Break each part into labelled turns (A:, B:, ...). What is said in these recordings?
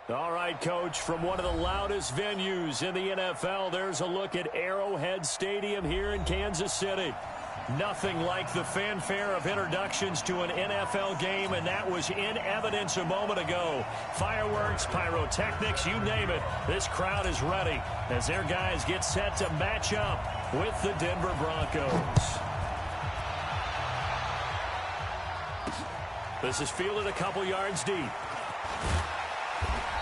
A: All right, Coach, from one of the loudest venues in the NFL, there's a look at Arrowhead Stadium here in Kansas City. Nothing like the fanfare of introductions to an NFL game, and that was in evidence a moment ago. Fireworks, pyrotechnics, you name it. This crowd is ready as their guys get set to match up with the Denver Broncos. This is fielded a couple yards deep.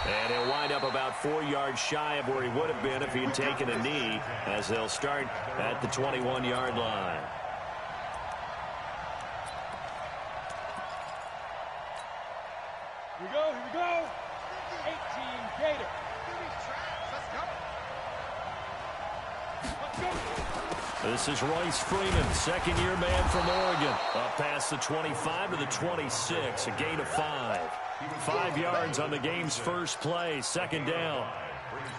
A: And he'll wind up about 4 yards shy of where he would have been if he had taken a knee, as they'll start at the 21-yard line.
B: Here we go. 18 Gator. Let's go.
A: This is Royce Freeman, second-year man from Oregon. Up past the 25 to the 26, a gain of 5. 5 yards on the game's first play, second down.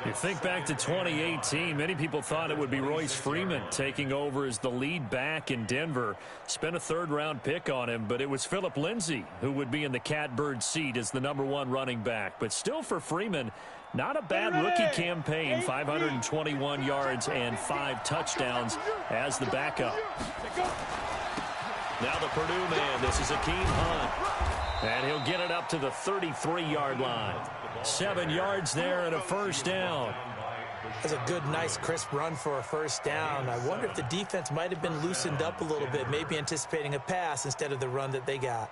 A: You think back to 2018, many people thought it would be Royce Freeman taking over as the lead back in Denver. Spent a third-round pick on him, but it was Phillip Lindsay who would be in the catbird seat as the #1 running back. But still for Freeman, not a bad rookie campaign, 521 yards and 5 touchdowns as the backup. Now the Purdue man, this is Akeem Hunt. And he'll get it up to the 33-yard line. 7 yards there and a first down.
C: That's a good, nice, crisp run for a first down. I wonder if the defense might have been loosened up a little bit, maybe anticipating a pass instead of the run that they got.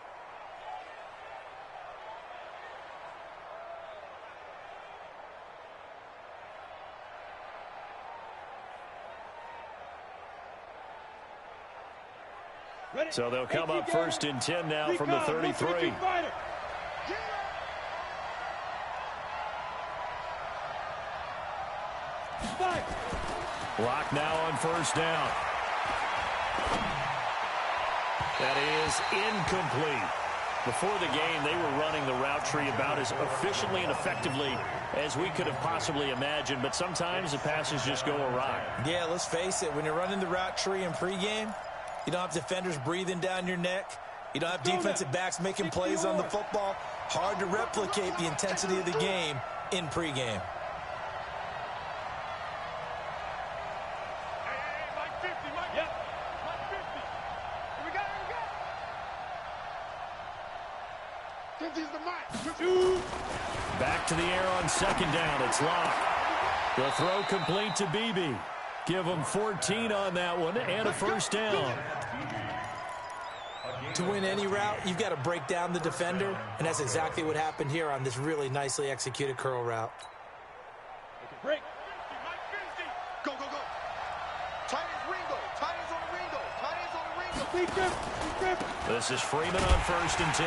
A: So they'll come up first and 10 now from the 33. Block now on first down. That is incomplete. Before the game, they were running the route tree about as efficiently and effectively as we could have possibly imagined, but sometimes the passes just go awry.
C: Yeah, let's face it, when you're running the route tree in pregame, you don't have defenders breathing down your neck. You don't have defensive backs making plays on the football. Hard to replicate the intensity of the game in pregame.
A: Back to the air on second down. It's Locke. The throw complete to Beebe. Give him 14 on that one and a first down.
C: To win any route, you've got to break down the defender, and that's exactly what happened here on this really nicely executed curl route.
B: Break.
D: Go, go, go. Tight ends Ringo. Tight ends on the Ringo. Tight ends on the Ringo.
A: This is Freeman on first and 10.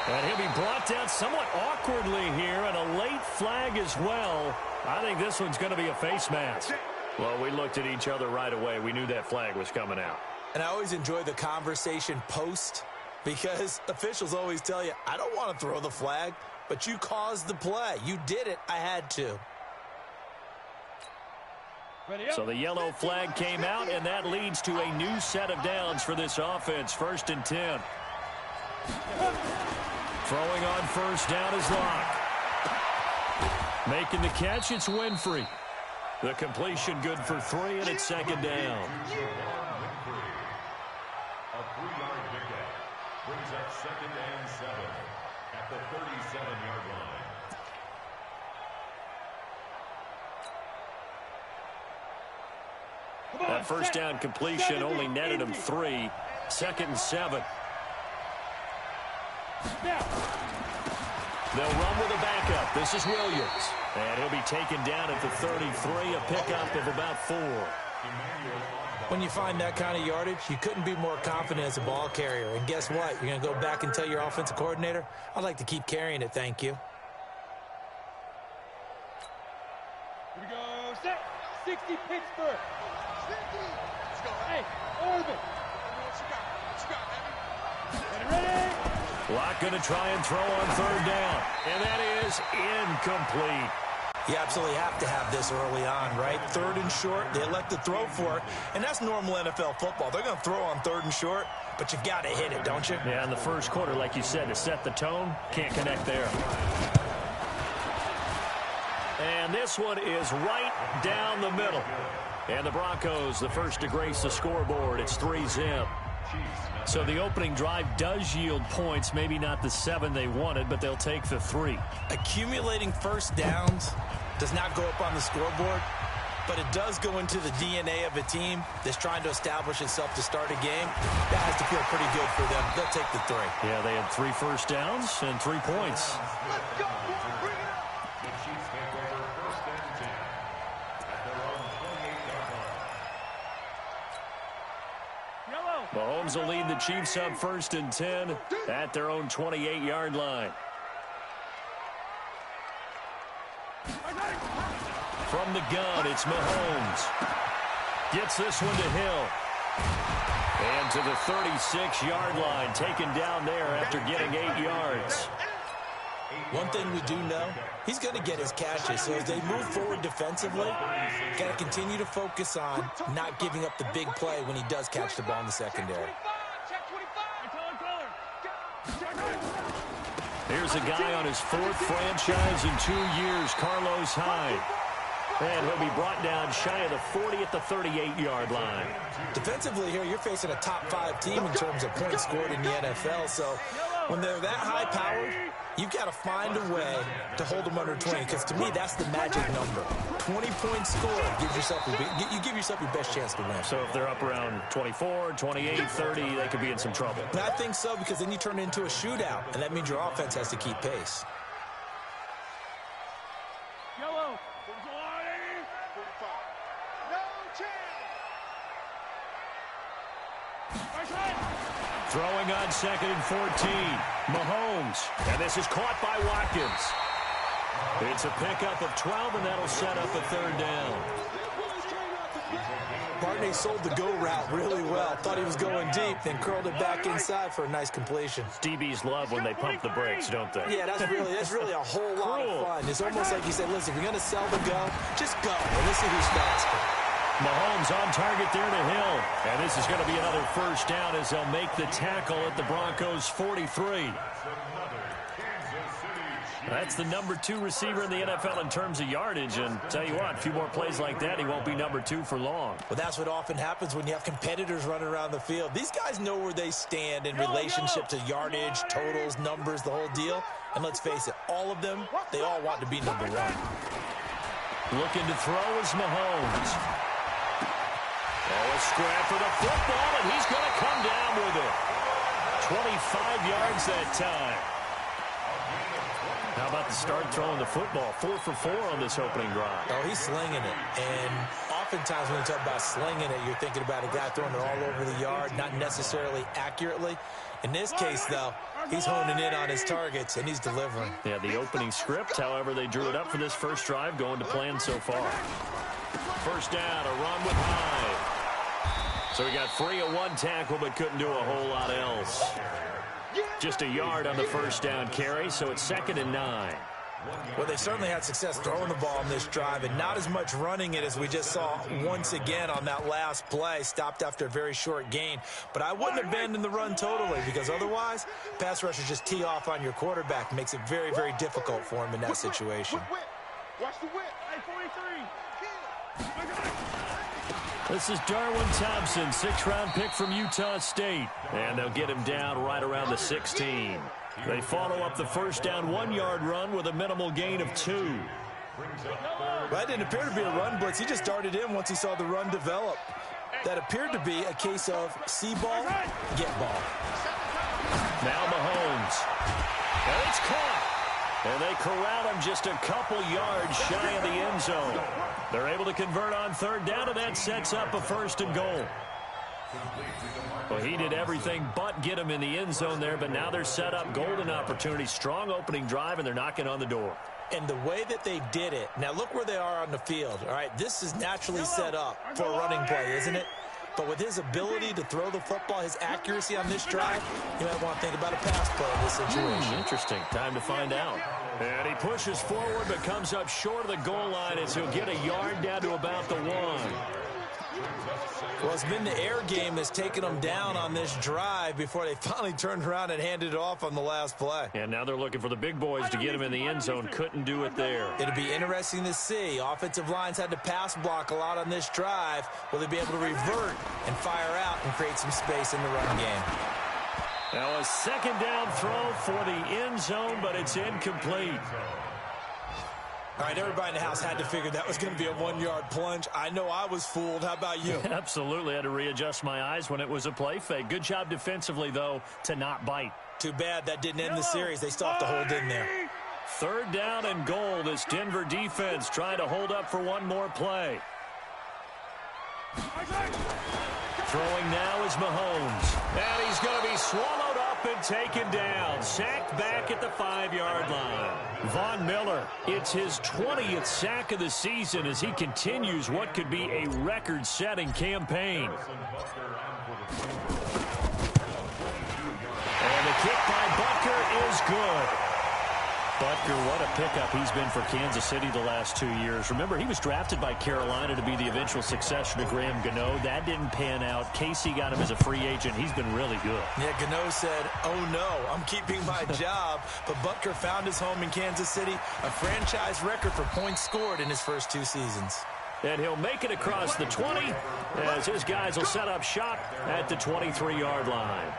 A: And he'll be brought down somewhat awkwardly here, and a late flag as well. I think this one's going to be a face mask. Well, we looked at each other right away. We knew that flag was coming out.
C: And I always enjoy the conversation post, because officials always tell you, I don't want to throw the flag, but you caused the play. You did it. I had to.
A: So the yellow flag came out, and that leads to a new set of downs for this offense. First and 10. Throwing on first down is Locke. Making the catch, it's Winfrey. The completion good for 3, and it's second down.
E: A 3-yard pickup brings up second and 7 at the 37-yard line.
A: That first down completion only netted him 3. Second and 7. They'll run with a backup. This is Williams. And he'll be taken down at the 33, a pickup of about 4.
C: When you find that kind of yardage, you couldn't be more confident as a ball carrier. And guess what? You're going to go back and tell your offensive coordinator, I'd like to keep carrying it, thank you.
B: Here we go. Set. 60 Pittsburgh.
D: 60. Let's go.
B: Hey, Orvin.
D: What you got?
B: Ready?
A: Locke going to try and throw on third down. And that is incomplete.
C: You absolutely have to have this early on, right? Third and short, they elect to throw for it, and that's normal NFL football. They're going to throw on third and short, but you've got to hit it, don't you?
A: Yeah, in the first quarter, like you said, to set the tone, can't connect there. And this one is right down the middle. And the Broncos, the first to grace the scoreboard. It's 3-zip. So the opening drive does yield points, maybe not the 7 they wanted, but they'll take the 3.
C: Accumulating first downs does not go up on the scoreboard, but it does go into the DNA of a team that's trying to establish itself to start a game. That has to feel pretty good for them. They'll take the 3.
A: Yeah, they had 3 first downs and 3 points.
D: Let's go, bring it up.
E: The Chiefs take over first and 10 at their own 28-yard line.
A: Mahomes will lead the Chiefs up first and 10 at their own 28-yard line. From the gun, it's Mahomes. Gets this one to Hill. And to the 36-yard line, taken down there after getting 8 yards.
C: One thing we do know, he's going to get his catches. So as they move forward defensively, got to continue to focus on not giving up the big play when he does catch the ball in the secondary.
A: Here's a guy on his 4th franchise in 2 years, Carlos Hyde. And he'll be brought down shy of the 40 at the 38-yard line.
C: Defensively here, you're facing a top 5 team in terms of points scored in the NFL. So when they're that high-powered, you've got to find a way to hold them under 20, because to me, that's the magic number. 20 points scored gives yourself you give yourself your best chance to win.
A: So if they're up around 24, 28, 30, they could be in some trouble.
C: And I think so, because then you turn it into a shootout, and that means your offense has to keep pace.
B: Yellow.
A: Throwing on 2nd and 14. Mahomes. And this is caught by Watkins. It's a pickup of 12, and that'll set up a 3rd down.
C: Barney sold the go route really well. Thought he was going deep, then curled it back inside for a nice completion.
A: DBs love when they pump the brakes, don't they?
C: Yeah, that's really a whole lot of fun. It's almost like you said, listen, if you're going to sell the go, just go. And let's see who's faster.
A: Mahomes on target there to Hill. And this is going to be another first down as they'll make the tackle at the Broncos' 43. That's the number 2 receiver in the NFL in terms of yardage. And tell you what, a few more plays like that, he won't be number 2 for long.
C: Well, that's what often happens when you have competitors running around the field. These guys know where they stand in relationship to yardage, totals, numbers, the whole deal. And let's face it, all of them, they all want to be number 1.
A: Looking to throw is Mahomes. Oh, a scrap for the football, and he's going to come down with it. 25 yards that time. How about the start throwing the football? 4 for 4 on this opening drive.
C: Oh, he's slinging it. And oftentimes when you talk about slinging it, you're thinking about a guy throwing it all over the yard, not necessarily accurately. In this case, though, he's honing in on his targets, and he's delivering.
A: Yeah, the opening script, however, they drew it up for this first drive, going to plan so far. First down, a run with Hyde. So he got free of 1 tackle, but couldn't do a whole lot else. Just a yard on the first down carry, so it's 2nd and 9.
C: Well, they certainly had success throwing the ball on this drive, and not as much running it as we just saw once again on that last play. Stopped after a very short gain. But I wouldn't abandon the run totally, because otherwise, pass rushers just tee off on your quarterback. Makes it very, very difficult for him in that situation.
D: Watch the whip.
B: Hey, 43.
A: This is Darwin Thompson, 6th-round pick from Utah State. And they'll get him down right around the 16. They follow up the first down 1-yard run with a minimal gain of 2.
C: Well, that didn't appear to be a run blitz. He just darted in once he saw the run develop. That appeared to be a case of see ball, get ball.
A: Now Mahomes. And it's caught. And they corral him just a couple yards shy of the end zone. They're able to convert on 3rd down, and that sets up a 1st and goal. Well, he did everything but get him in the end zone there, but now they're set up golden opportunity. Strong opening drive, and they're knocking on the door.
C: And the way that they did it, now look where they are on the field. All right, this is naturally set up for a running play, isn't it? But with his ability to throw the football, his accuracy on this drive, you might want to think about a pass play in this situation.
A: Interesting. Time to find out. And he pushes forward but comes up short of the goal line as he'll get a yard down to about the 1.
C: Well, it's been the air game that's taken them down on this drive before they finally turned around and handed it off on the last play.
A: And now they're looking for the big boys to get him in the end zone. Couldn't do it there.
C: It'll be interesting to see. Offensive lines had to pass block a lot on this drive. Will they be able to revert and fire out and create some space in the run game?
A: Now a second down throw for the end zone, but it's incomplete.
C: All right, everybody in the house had to figure that was going to be a 1-yard plunge. I know I was fooled. How about you?
A: Absolutely. I had to readjust my eyes when it was a play fake. Good job defensively, though, to not bite.
C: Too bad that didn't end the series. They still have to hold in there.
A: Third down and goal. This Denver defense trying to hold up for one more play. Throwing now is Mahomes. And he's going to be swallowed up and taken down. Sacked back at the 5-yard line. Von Miller, it's his 20th sack of the season as he continues what could be a record-setting campaign. And the kick by Butker is good. Butker, what a pickup he's been for Kansas City the last 2 years. Remember, he was drafted by Carolina to be the eventual successor to Graham Gano. That didn't pan out. Casey got him as a free agent. He's been really good.
C: Yeah, Gano said, oh no, I'm keeping my job. But Butker found his home in Kansas City, a franchise record for points scored in his first 2 seasons.
A: And he'll make it across the 20 as his guys will set up shop at the 23-yard line.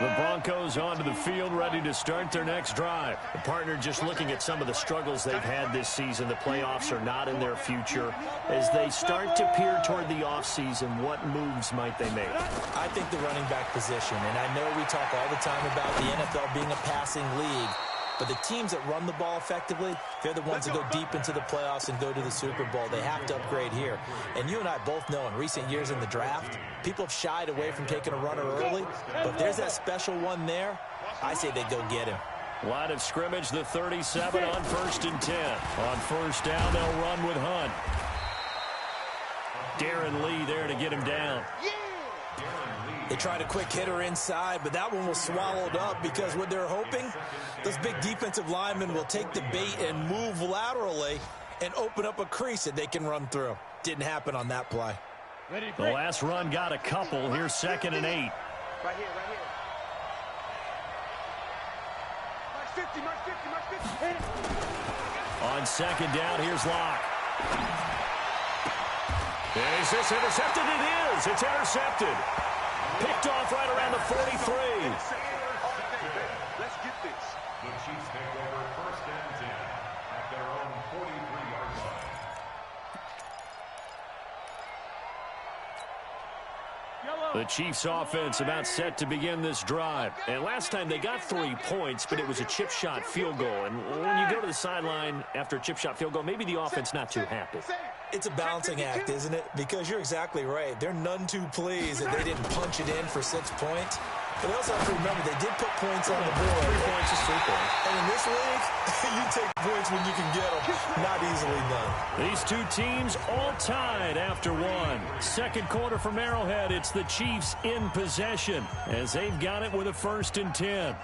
A: The Broncos onto the field, ready to start their next drive. The partner just looking at some of the struggles they've had this season. The playoffs are not in their future. As they start to peer toward the offseason, what moves might they make?
C: I think the running back position, and I know we talk all the time about the NFL being a passing league, but the teams that run the ball effectively, they're the ones that go deep into the playoffs and go to the Super Bowl. They have to upgrade here. And you and I both know in recent years in the draft, people have shied away from taking a runner early, but if there's that special one there, I say they go get him.
A: Line of scrimmage, the 37 on 1st and 10. On first down, they'll run with Hunt. Darren Lee there to get him down.
C: They tried a quick hitter inside, but that one was swallowed up because what they're hoping, those big defensive linemen will take the bait and move laterally and open up a crease that they can run through. Didn't happen on that play.
A: The last run got a couple. Here's 2nd and 8.
D: Right here, right here. Mark 50, Mark 50, Mark 50.
A: On 2nd down, here's Locke. Is this intercepted? It is. It's intercepted. Picked off right around the 43.
D: Let's get this.
E: The Chiefs take over 1st and 10 at their own 43-yard line.
A: The Chiefs offense about set to begin this drive. And last time they got 3 points, but it was a chip shot field goal. And when you go to the sideline after a chip shot field goal, maybe the offense not too happy.
C: It's a balancing act, isn't it? Because you're exactly right. They're none too pleased that they didn't punch it in for 6 points. But they also have to remember they did put points on the board.
A: 3 points is 3 points.
C: And in this league, you take points when you can get them. Not easily done.
A: These two teams all tied after one. Second quarter from Arrowhead, it's the Chiefs in possession as they've got it with a 1st and 10.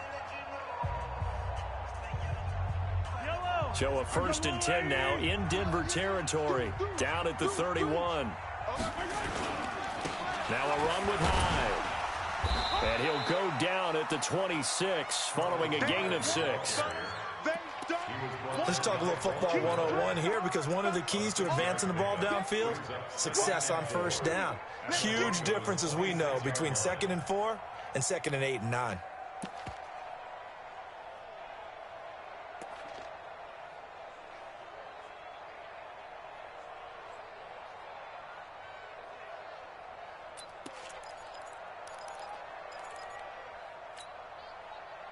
A: So a 1st and 10 now in Denver territory. Down at the 31. Now a run with Hyde. And he'll go down at the 26 following a gain of 6.
C: Let's talk a little football 101 here because one of the keys to advancing the ball downfield, success on 1st down. Huge difference, as we know, between 2nd and 4 and 2nd and 8 and 9.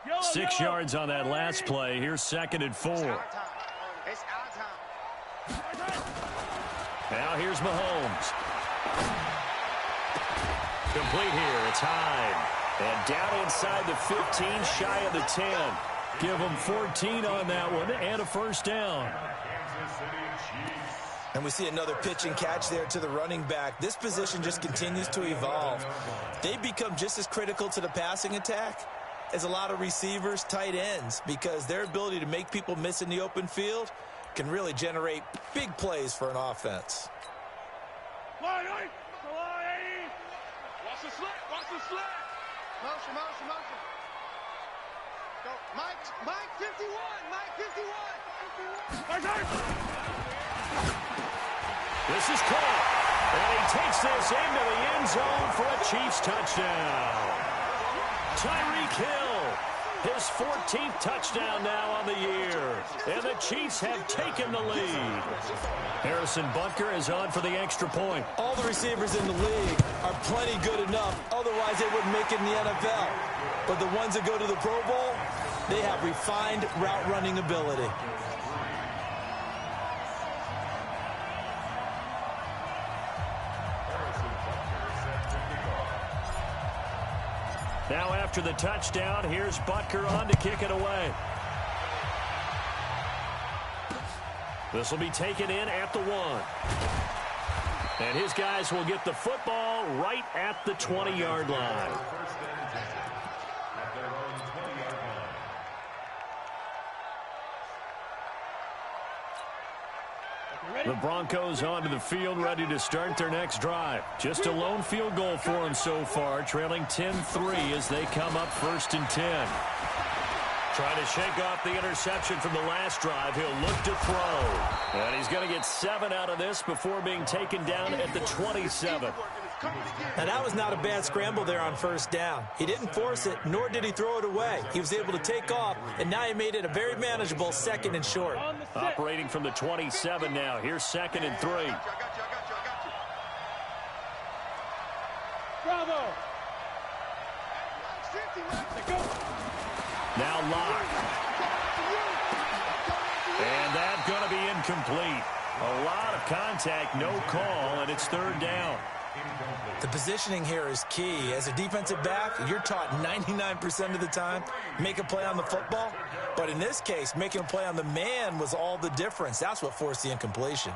A: Yellow, 6 yards on that last play. Here's 2nd and 4.
D: It's our time.
A: Now here's Mahomes. Complete here. It's Hyde. And down inside the 15, shy of the 10. Give them 14 on that one and a 1st down.
C: And we see another pitch and catch there to the running back. This position just continues to evolve. They become just as critical to the passing attack as a lot of receivers, tight ends, because their ability to make people miss in the open field can really generate big plays for an offense.
B: Watch the slant. Watch the slant.
D: Motion. Go. Mike 51. Mike 51.
A: This is caught. And he takes this into the end zone for a Chiefs touchdown. Tyreek Hill, his 14th touchdown now on the year. And the Chiefs have taken the lead. Harrison Butker is on for the extra point.
C: All the receivers in the league are plenty good enough. Otherwise, they wouldn't make it in the NFL. But the ones that go to the Pro Bowl, they have refined route running ability.
A: Now after the touchdown, here's Butker on to kick it away. This will be taken in at the 1. And his guys will get the football right at the 20-yard line. The Broncos onto the field, ready to start their next drive. Just a lone field goal for them so far, trailing 10-3 as they come up 1st and 10. Trying to shake off the interception from the last drive. He'll look to throw. And he's going to get 7 out of this before being taken down at the 27.
C: Now, that was not a bad scramble there on 1st down. He didn't force it, nor did he throw it away. He was able to take off, and now he made it a very manageable 2nd and short.
A: Operating from the 27 now. Here's 2nd and 3.
B: Bravo.
A: Now locked. And that's going to be incomplete. A lot of contact, no call, and it's 3rd down.
C: The positioning here is key. As a defensive back, you're taught 99% of the time, make a play on the football. But in this case, making a play on the man was all the difference. That's what forced the incompletion.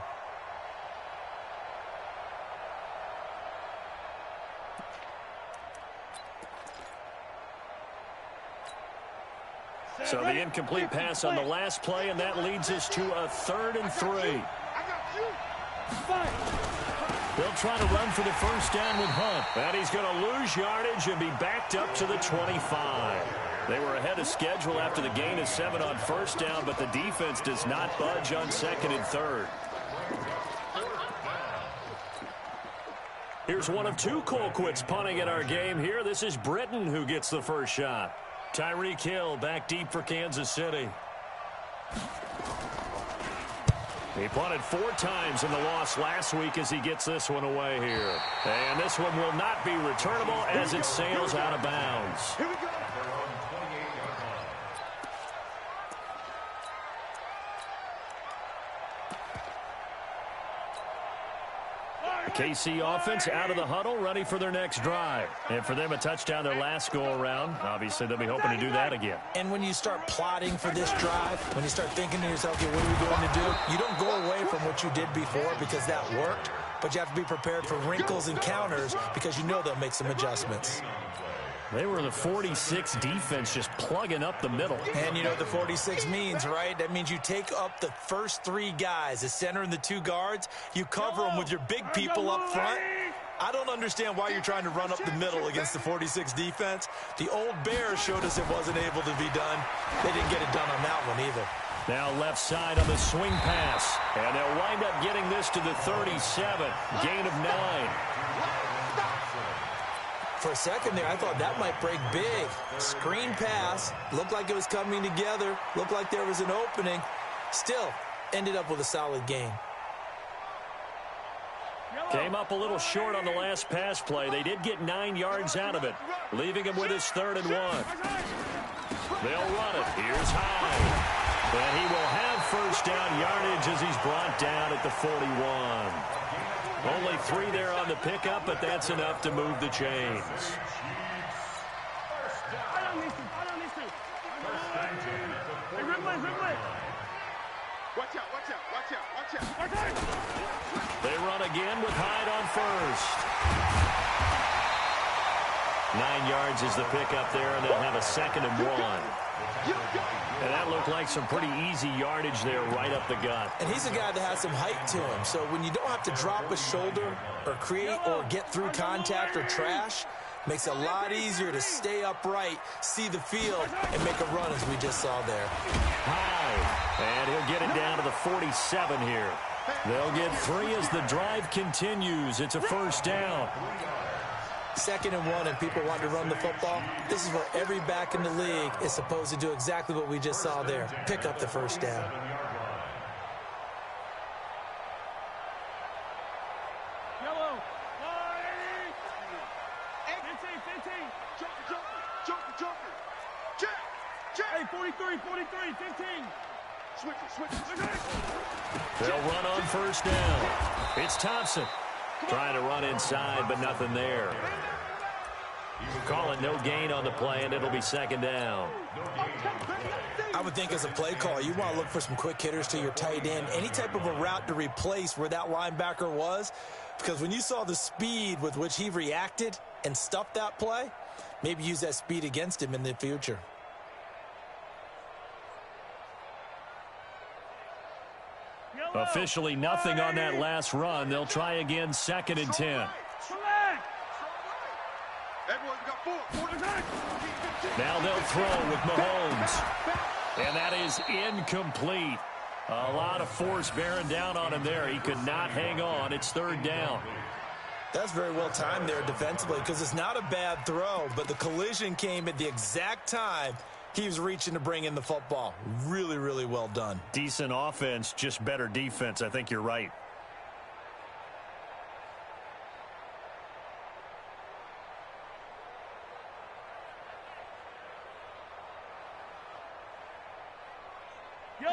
A: So the incomplete pass on the last play, and that leads us to a 3rd and 3. They'll try to run for the 1st down with Hunt. And he's going to lose yardage and be backed up to the 25. They were ahead of schedule after the gain of 7 on 1st down, but the defense does not budge on 2nd and 3rd. Here's one of 2 Colquitts punting in our game here. This is Britton who gets the first shot. Tyreek Hill back deep for Kansas City. He punted 4 times in the loss last week as he gets this one away here. And this one will not be returnable as it sails out of bounds.
D: Here we go.
A: The KC offense out of the huddle, ready for their next drive. And for them, a touchdown their last go-around. Obviously, they'll be hoping to do that again.
C: And when you start plotting for this drive, when you start thinking to yourself, okay, what are we going to do? You don't go away from what you did before because that worked, but you have to be prepared for wrinkles and counters because you know they'll make some adjustments.
A: They were the 46 defense just plugging up the middle.
C: And you know what the 46 means, right? That means you take up the first 3 guys, the center and the 2 guards. You cover them with your big people up front. I don't understand why you're trying to run up the middle against the 46 defense. The old Bears showed us it wasn't able to be done. They didn't get it done on that one either.
A: Now left side on the swing pass. And they'll wind up getting this to the 37. Gain of 9.
C: For a second there, I thought that might break big. Screen pass. Looked like it was coming together. Looked like there was an opening. Still, ended up with a solid gain.
A: Came up a little short on the last pass play. They did get 9 yards out of it, leaving him with his 3rd and 1. They'll run it. Here's Hyde. And he will have 1st down yardage as he's brought down at the 41. Only 3 there on the pickup, but that's enough to move the chains. They run again with Hyde on 1st. 9 yards is the pickup there, and they'll have a 2nd and 1. And that looked like some pretty easy yardage there right up the gut.
C: And he's a guy that has some height to him. So when you don't have to drop a shoulder or create or get through contact or trash, makes it a lot easier to stay upright, see the field, and make a run as we just saw there.
A: High. And he'll get it down to the 47 here. They'll get 3 as the drive continues. It's a first down.
C: 2nd and 1, and people want to run the football. This is where every back in the league is supposed to do exactly what we just saw there. Pick up the first down.
B: Yellow. 15. Joker. Jack. Hey, 43, 15. Switch it.
A: They'll run on first down. It's Thompson. Trying to run inside, but nothing there. Calling no gain on the play, and it'll be 2nd down.
C: I would think as a play call, you want to look for some quick hitters to your tight end. Any type of a route to replace where that linebacker was. Because when you saw the speed with which he reacted and stuffed that play, maybe use that speed against him in the future.
A: Officially nothing on that last run. They'll try again 2nd and 10. Now they'll throw with Mahomes. And that is incomplete. A lot of force bearing down on him there. He could not hang on. It's 3rd down.
C: That's very well timed there defensively because it's not a bad throw, but the collision came at the exact time he was reaching to bring in the football. Really, really well done.
A: Decent offense, just better defense. I think you're right.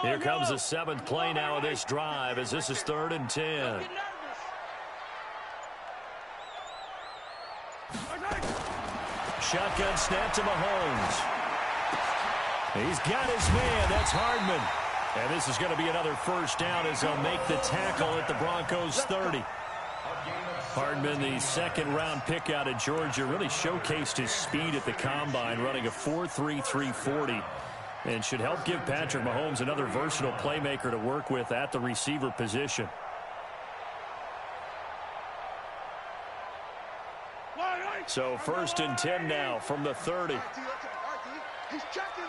A: Here comes the 7th play now of this drive as this is 3rd and 10. Shotgun snap to Mahomes. He's got his man. That's Hardman. And this is going to be another first down as they'll make the tackle at the Broncos 30. Hardman, the 2nd-round pick out of Georgia, really showcased his speed at the combine, running a 4.3 340. And should help give Patrick Mahomes another versatile playmaker to work with at the receiver position. So 1st and 10 now from the 30.
D: He's checking.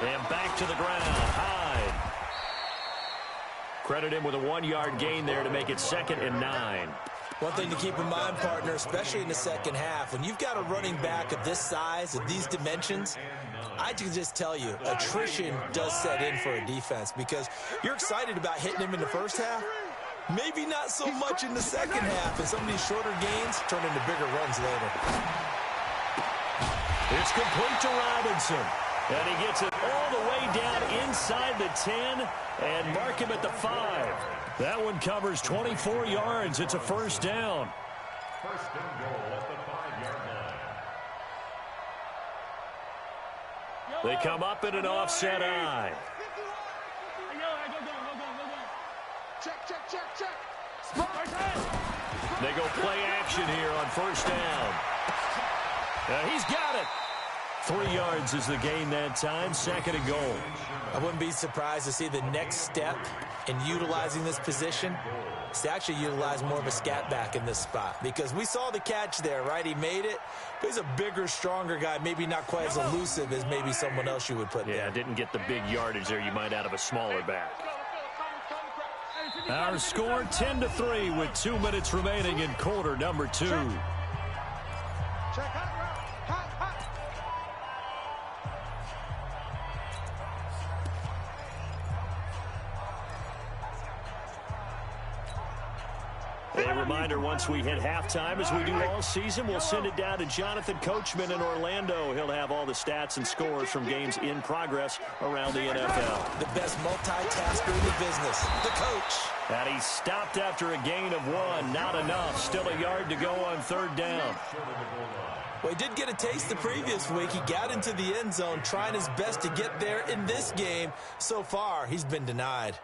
A: And back to the ground. Hyde. Credit him with a 1-yard gain there to make it 2nd and 9.
C: One thing to keep in mind, partner, especially in the second half, when you've got a running back of this size, of these dimensions, I can just tell you, attrition does set in for a defense because you're excited about hitting him in the first half. Maybe not so much in the second half, and some of these shorter gains turn into bigger runs later.
A: It's complete to Robinson. And he gets it all the way down inside the 10 and mark him at the 5. That one covers 24 yards. It's a first down.
E: 1st and goal at the 5-yard line.
A: They come up in an offset eye. They go play action here on first down. He's got it. 3 yards is the gain that time. 2nd and goal.
C: I wouldn't be surprised to see the next step in utilizing this position is to actually utilize more of a scat back in this spot. Because we saw the catch there, right? He made it. But he's a bigger, stronger guy. Maybe not quite as elusive as maybe someone else you would put there.
A: Yeah, didn't get the big yardage there you might out of a smaller back. Our score 10-3 with 2 minutes remaining in quarter number 2. A reminder, once we hit halftime, as we do all season, we'll send it down to Jonathan Coachman in Orlando. He'll have all the stats and scores from games in progress around the NFL.
C: The best multitasker in the business, the coach.
A: And he stopped after a gain of 1. Not enough. Still a yard to go on 3rd down.
C: Well, he did get a taste the previous week. He got into the end zone, trying his best to get there in this game. So far, he's been denied.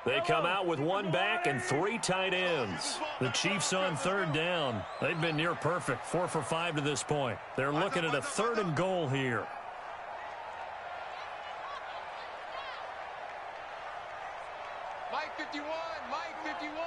A: They come out with one back and 3 tight ends. The Chiefs on 3rd down. They've been near perfect, 4 for 5 to this point. They're looking at a 3rd and goal here.
B: Mike 51, Mike 51.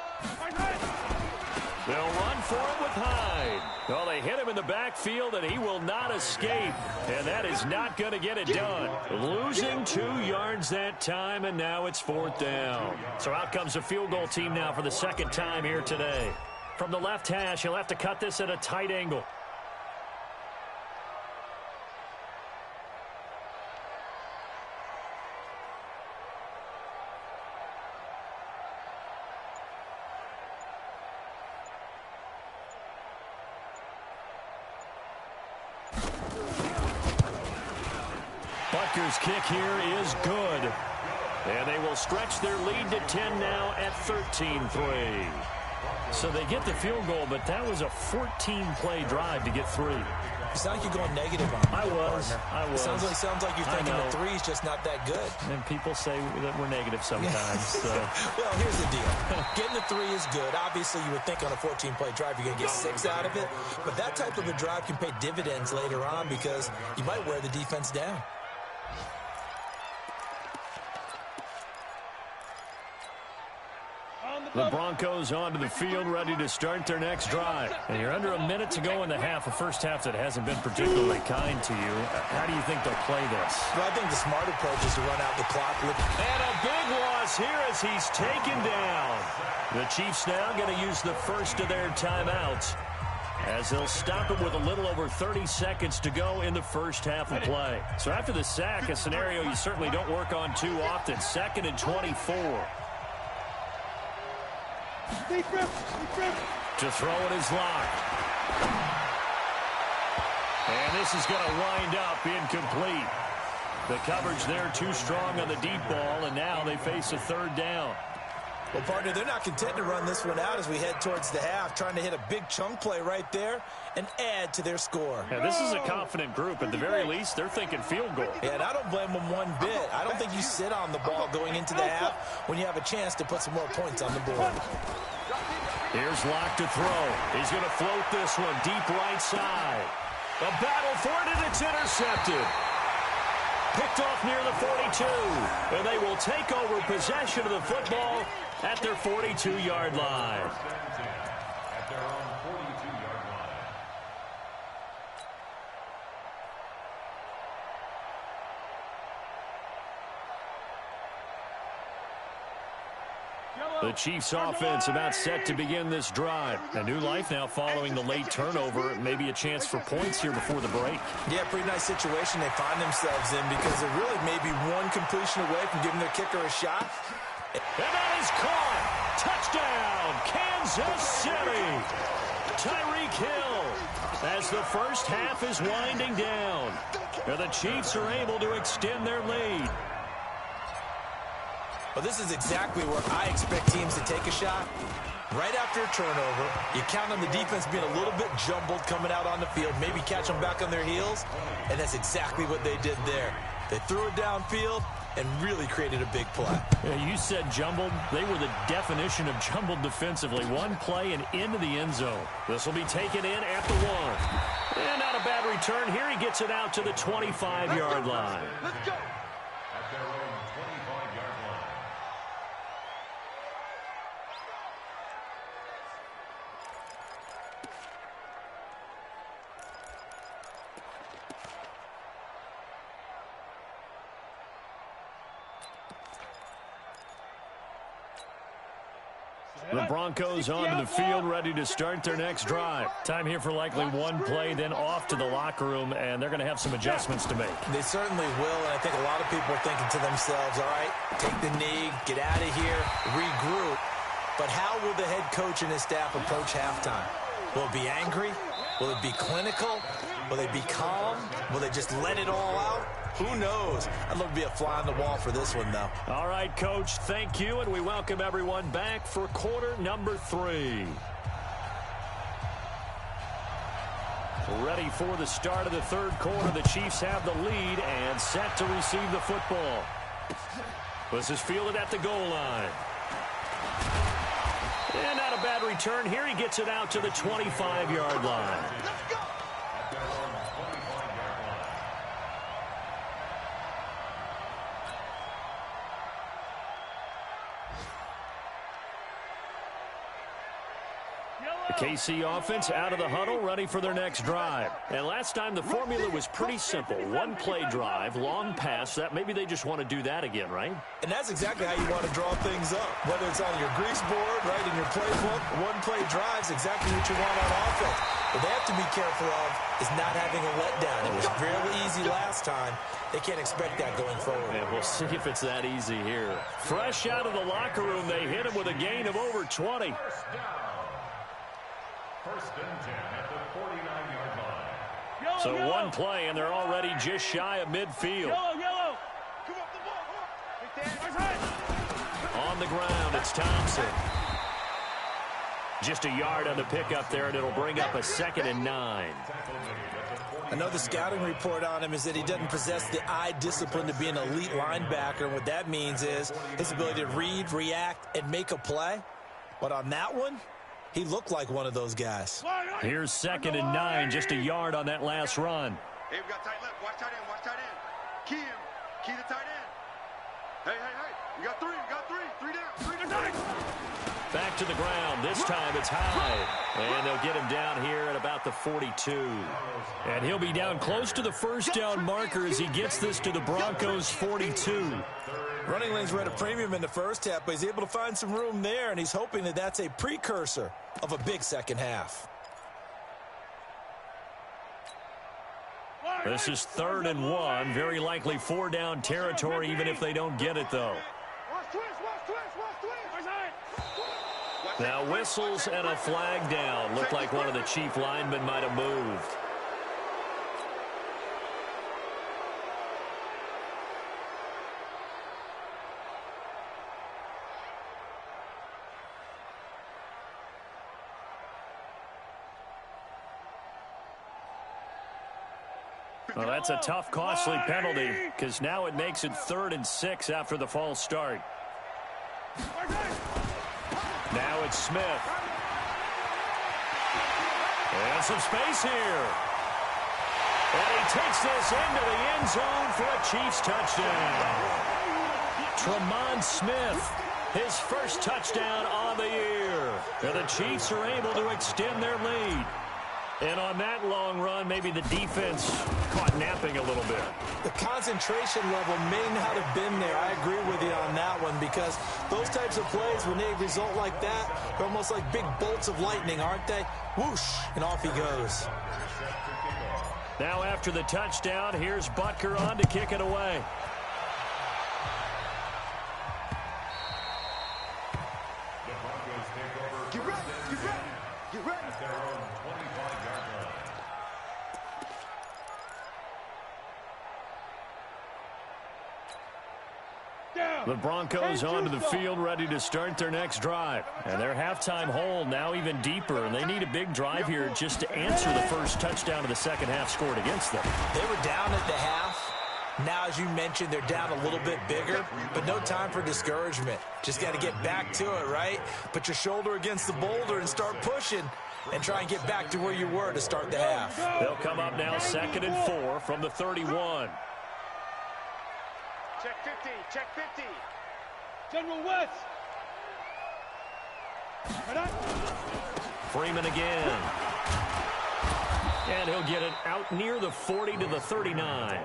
A: They'll run for it with Hyde. Well, they hit him in the backfield, and he will not escape. And that is not going to get it done. Losing 2 yards that time, and now it's 4th down. So out comes a field goal team now for the 2nd time here today. From the left hash, he'll have to cut this at a tight angle. Butker's kick here is good. And they will stretch their lead to 10 now at 13-3. So they get the field goal, but that was a 14-play drive to get 3.
C: It sounds like you're going negative on me.
A: I was.
C: It sounds like you're thinking the 3 is just not that good.
A: And people say that we're negative sometimes. So.
C: Well, here's the deal. Getting the 3 is good. Obviously, you would think on a 14-play drive you're going to get 6 out of it. But that type of a drive can pay dividends later on because you might wear the defense down.
A: The Broncos onto the field, ready to start their next drive. And you're under a minute to go in the half, a first half that hasn't been particularly kind to you. How do you think they'll play this?
C: Well, I think the smart approach is to run out the clock.
A: And a big loss here as he's taken down. The Chiefs now going to use the first of their timeouts as they'll stop it with a little over 30 seconds to go in the first half of play. So after the sack, a scenario you certainly don't work on too often. 2nd and 24. To throw it is locked. And this is going to wind up incomplete. The coverage there too strong on the deep ball, and now they face a 3rd down.
C: Well, partner, they're not content to run this one out as we head towards the half, trying to hit a big chunk play right there and add to their score.
A: Yeah, this is a confident group. At the very least, they're thinking field goal.
C: Yeah, and I don't blame them one bit. I don't think you sit on the ball going into the half when you have a chance to put some more points on the board.
A: Here's Locke to throw. He's going to float this one deep right side. A battle for it, and it's intercepted. Picked off near the 42. And they will take over possession of the football at their 42-yard line.
E: At their own 42-yard line.
A: The Chiefs offense about set to begin this drive. A new life now following the late turnover. Maybe a chance for points here before the break.
C: Yeah, pretty nice situation they find themselves in because they're really maybe one completion away from giving their kicker a shot.
A: And that is caught. Touchdown, Kansas City. Tyreek Hill as the first half is winding down. And the Chiefs are able to extend their lead.
C: Well, this is exactly where I expect teams to take a shot. Right after a turnover, you count on the defense being a little bit jumbled coming out on the field, maybe catch them back on their heels, and that's exactly what they did there. They threw it downfield and really created a big play.
A: Yeah, you said jumbled. They were the definition of jumbled defensively. One play and into the end zone. This will be taken in at the 1. And not a bad return. Here he gets it out to the 25-yard line.
B: Let's go.
E: At their own 25-yard line.
A: The Broncos onto the field, ready to start their next drive. Time here for likely one play, then off to the locker room, and they're going to have some adjustments to make.
C: They certainly will, and I think a lot of people are thinking to themselves, all right, take the knee, get out of here, regroup. But how will the head coach and his staff approach halftime? Will it be angry? Will it be clinical? Will they be calm? Will they just let it all out? Who knows? I'd love to be a fly on the wall for this one, though.
A: All right, Coach, thank you, and we welcome everyone back for quarter number 3. Ready for the start of the 3rd quarter. The Chiefs have the lead and set to receive the football. This is fielded at the goal line. And not a bad return here. He gets it out to the 25-yard line.
D: Let's go.
A: The KC offense out of the huddle, ready for their next drive. And last time the formula was pretty simple. One play drive, long pass. That maybe they just want to do that again, right?
C: And that's exactly how you want to draw things up. Whether it's on your grease board, right, in your playbook, one play drive is exactly what you want on offense. What they have to be careful of is not having a letdown. It was fairly easy last time. They can't expect that going forward.
A: And we'll see if it's that easy here. Fresh out of the locker room, they hit him with a gain of over 20.
E: First and 10 at the 49-yard line.
A: So one play, and they're already just shy of midfield.
B: Yellow.
D: Come up the ball.
A: On the ground, it's Thompson. Just a yard on the pickup there, and it'll bring up a 2nd and 9.
C: I know the scouting report on him is that he doesn't possess the eye discipline to be an elite linebacker. And what that means is his ability to read, react, and make a play. But on that one, he looked like one of those guys.
A: Here's 2nd and 9, just a yard on that last run.
D: Hey, we got tight left. Watch tight end. Watch tight end. Key him. Key the tight end. Hey. We got three. We got three. Three down. 3 to 9.
A: Back to the ground. This time it's high. And they'll get him down here at about the 42. And he'll be down close to the first down marker as he gets this to the Broncos' 42.
C: Running lanes were at a premium in the first half, but he's able to find some room there, and he's hoping that that's a precursor of a big second half.
A: This is 3rd and 1. Very likely 4-down territory, even if they don't get it, though. Now whistles and a flag down. Looked like one of the chief linemen might have moved. Well, that's a tough, costly penalty because now it makes it 3rd and 6 after the false start. Now it's Smith. And some space here. And he takes this into the end zone for a Chiefs touchdown. Tremont Smith, his first touchdown on the year. And the Chiefs are able to extend their lead. And on that long run, maybe the defense caught napping a little bit.
C: The concentration level may not have been there. I agree with you on that one because those types of plays, when they result like that, they're almost like big bolts of lightning, aren't they? Whoosh, and off he goes.
A: Now after the touchdown, here's Butker on to kick it away.
D: Get ready.
A: The Broncos onto the field, ready to start their next drive. And their halftime hole now even deeper, and they need a big drive here just to answer the first touchdown of the second half scored against them.
C: They were down at the half. Now, as you mentioned, they're down a little bit bigger, but no time for discouragement. Just got to get back to it, right? Put your shoulder against the boulder and start pushing and try and get back to where you were to start the half.
A: They'll come up now 2nd and 4 from the 31.
D: Check 50. Check 50.
B: General West.
A: Freeman again. And he'll get it out near the 40 to the 39.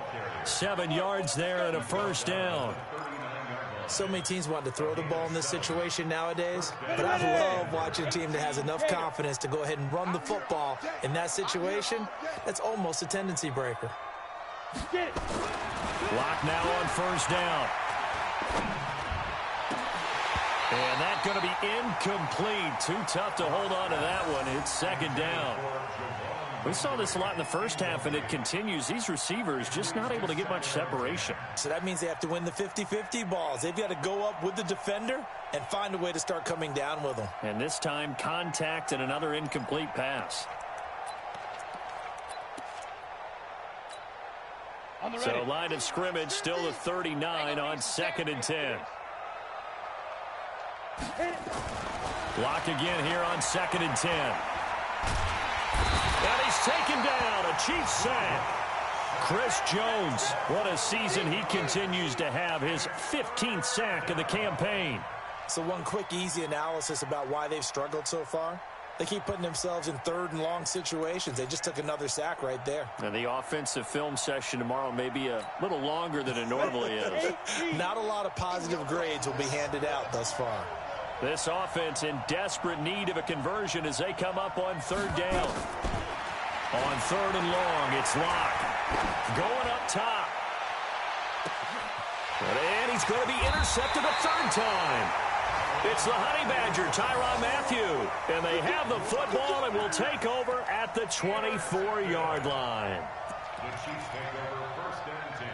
A: 7 yards there and a first down.
C: So many teams want to throw the ball in this situation nowadays, but I love watching a team that has enough confidence to go ahead and run the football. In that situation, that's almost a tendency breaker.
A: Lock now on first down. And that's going to be incomplete. Too tough to hold on to that one. It's 2nd down. We saw this a lot in the first half, and it continues. These receivers just not able to get much separation.
C: So that means they have to win the 50-50 balls. They've got to go up with the defender and find a way to start coming down with them.
A: And this time, contact and another incomplete pass. So line of scrimmage still the 39 on 2nd and 10. Lock again here on 2nd and 10. And he's taken down. A Chiefs sack. Chris Jones, what a season he continues to have. His 15th sack of the campaign.
C: So one quick, easy analysis about why they've struggled so far. They keep putting themselves in 3rd and long situations. They just took another sack right there.
A: And the offensive film session tomorrow may be a little longer than it normally is.
C: Not a lot of positive grades will be handed out thus far.
A: This offense in desperate need of a conversion as they come up on 3rd down. On 3rd and long, it's Locke. Going up top. And he's going to be intercepted a 3rd time. It's the Honey Badger, Tyrann Mathieu. And they have the football and will take over at the 24-yard line.
E: The Chiefs take over 1st and 10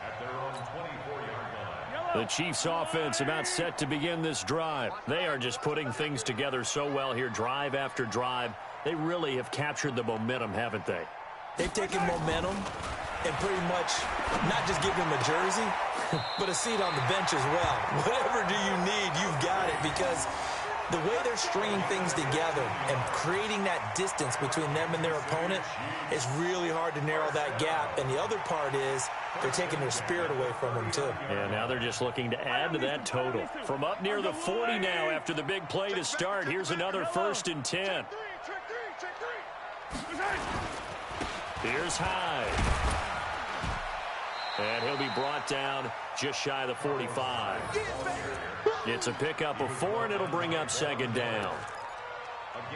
E: at their own 24-yard line.
A: The Chiefs offense about set to begin this drive. They are just putting things together so well here, drive after drive. They really have captured the momentum, haven't they?
C: They've taken momentum and pretty much not just given them a jersey, but a seat on the bench as well. Whatever do you need, you've got it, because the way they're stringing things together and creating that distance between them and their opponent is really hard to narrow that gap. And the other part is they're taking their spirit away from them, too.
A: Yeah, now they're just looking to add to that total. From up near the 40 now after the big play to start, here's another 1st and 10. Here's Hyde. And he'll be brought down just shy of the 45. It's a pickup of 4, and it'll bring up 2nd down.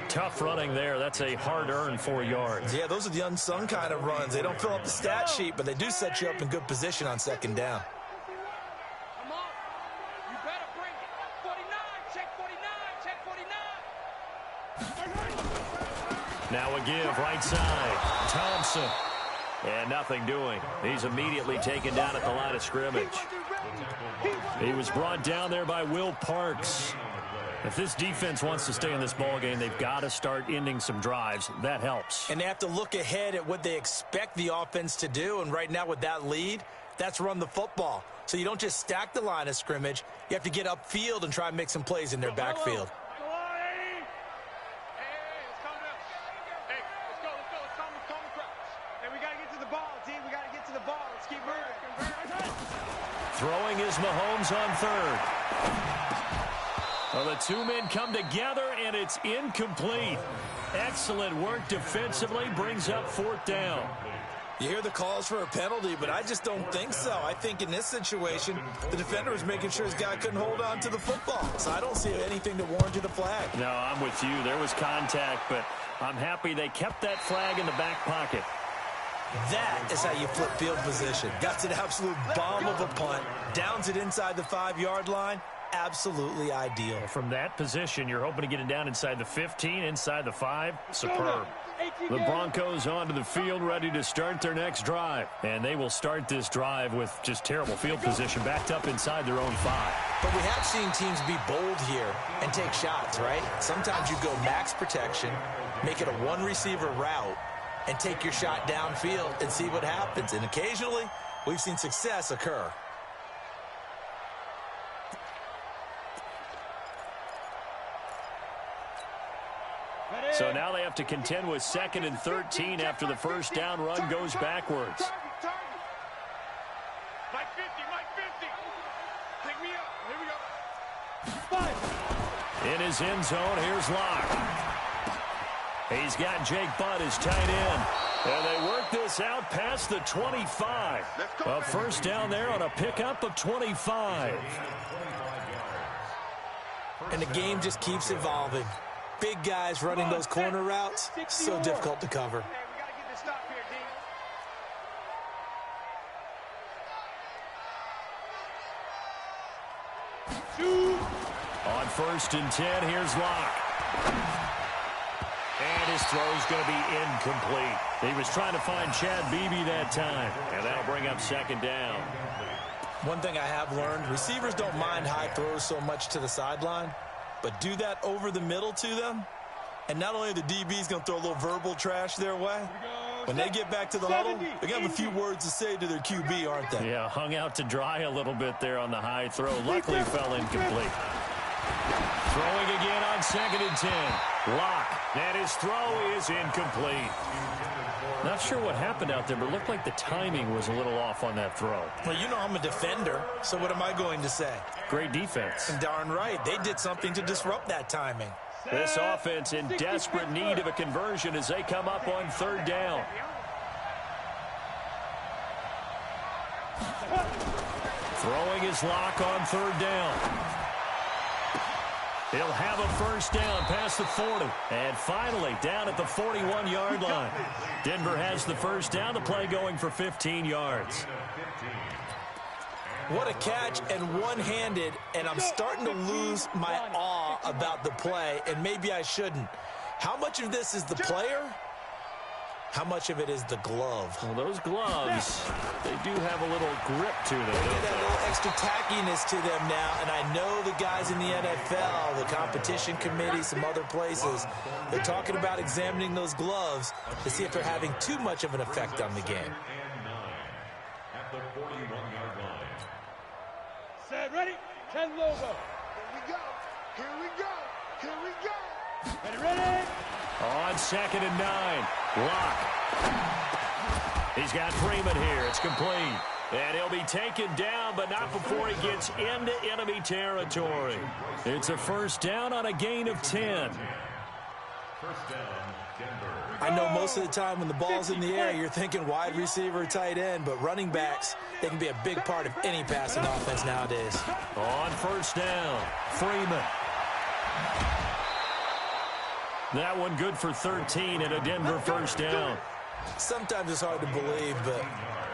A: Tough running there. That's a hard-earned 4 yards.
C: Yeah, those are the unsung kind of runs. They don't fill up the stat sheet, but they do set you up in good position on 2nd down.
B: Come on. You better bring it. 49. Check 49. Check 49.
A: Now a give, right side. Thompson. And nothing doing. He's immediately taken down at the line of scrimmage. He was brought down there by Will Parks. If this defense wants to stay in this ballgame, they've got to start ending some drives. That helps.
C: And they have to look ahead at what they expect the offense to do. And right now with that lead, that's run the football. So you don't just stack the line of scrimmage. You have to get upfield and try and make some plays in their backfield.
A: Throwing is Mahomes on 3rd. Well, the 2 men come together, and it's incomplete. Excellent work defensively, brings up 4th down.
C: You hear the calls for a penalty, but I just don't think so. I think in this situation, the defender was making sure his guy couldn't hold on to the football. So I don't see anything to warrant a flag.
A: No, I'm with you. There was contact, but I'm happy they kept that flag in the back pocket.
C: That is how you flip field position. That's an absolute bomb of a punt. Downs it inside the 5-yard line. Absolutely ideal.
A: From that position, you're hoping to get it down inside the 15, inside the 5. Superb. The Broncos onto the field, ready to start their next drive. And they will start this drive with just terrible field position, backed up inside their own 5.
C: But we have seen teams be bold here and take shots, right? Sometimes you go max protection, make it a 1-receiver route, and take your shot downfield and see what happens. And occasionally, we've seen success occur.
A: So now they have to contend with 2nd and 13 after the 1st down run goes backwards.
B: Mike 50, Mike 50. Pick me up. Here we go.
A: In his end zone, here's Locke. He's got Jake Butt as tight end. And they work this out past the 25. A 1st down there on a pickup of 25.
C: And the game just keeps evolving. Big guys running those corner routes, so difficult to cover.
B: Hey, we got to get this stop here, D.
A: On 1st and 10, here's Locke. And his throw's going to be incomplete. He was trying to find Chad Beebe that time. And that'll bring up 2nd down.
C: One thing I have learned, receivers don't mind high throws so much to the sideline, but do that over the middle to them, and not only are the DBs going to throw a little verbal trash their way, when they get back to the huddle, they're going to have a few words to say to their QB, aren't they?
A: Yeah, hung out to dry a little bit there on the high throw. Luckily fell incomplete. Throwing again on 2nd and 10. Lock. And his throw is incomplete. Not sure what happened out there, but it looked like the timing was a little off on that throw.
C: Well, you know I'm a defender, so what am I going to say?
A: Great defense.
C: And darn right, they did something to disrupt that timing.
A: This offense in desperate need of a conversion as they come up on 3rd down. Throwing his lock on 3rd down. He'll have a 1st down past the 40. And finally, down at the 41-yard line. Denver has the 1st down. The play going for 15 yards.
C: What a catch, and one-handed, and I'm starting to lose my awe about the play, and maybe I shouldn't. How much of this is the player? How much of it is the glove?
A: Well, those gloves, they do have a little grip to them.
C: They get that little extra tackiness to them now, and I know the guys in the NFL, the competition committee, some other places, they're talking about examining those gloves to see if they're having too much of an effect on the game.
E: At the 41-yard line.
B: Set, ready? 10 logo.
D: Here we go. Here we go. Here we go.
B: Ready, ready?
A: On 2nd and 9. Lock. He's got Freeman here. It's complete. And he'll be taken down, but not before he gets into enemy territory. It's a 1st down on a gain of 10.
E: 1st down, Denver.
C: I know most of the time when the ball's in the air, you're thinking wide receiver, tight end, but running backs, they can be a big part of any passing offense nowadays.
A: On 1st down, Freeman. That one good for 13 and a Denver 1st down.
C: Sometimes it's hard to believe, but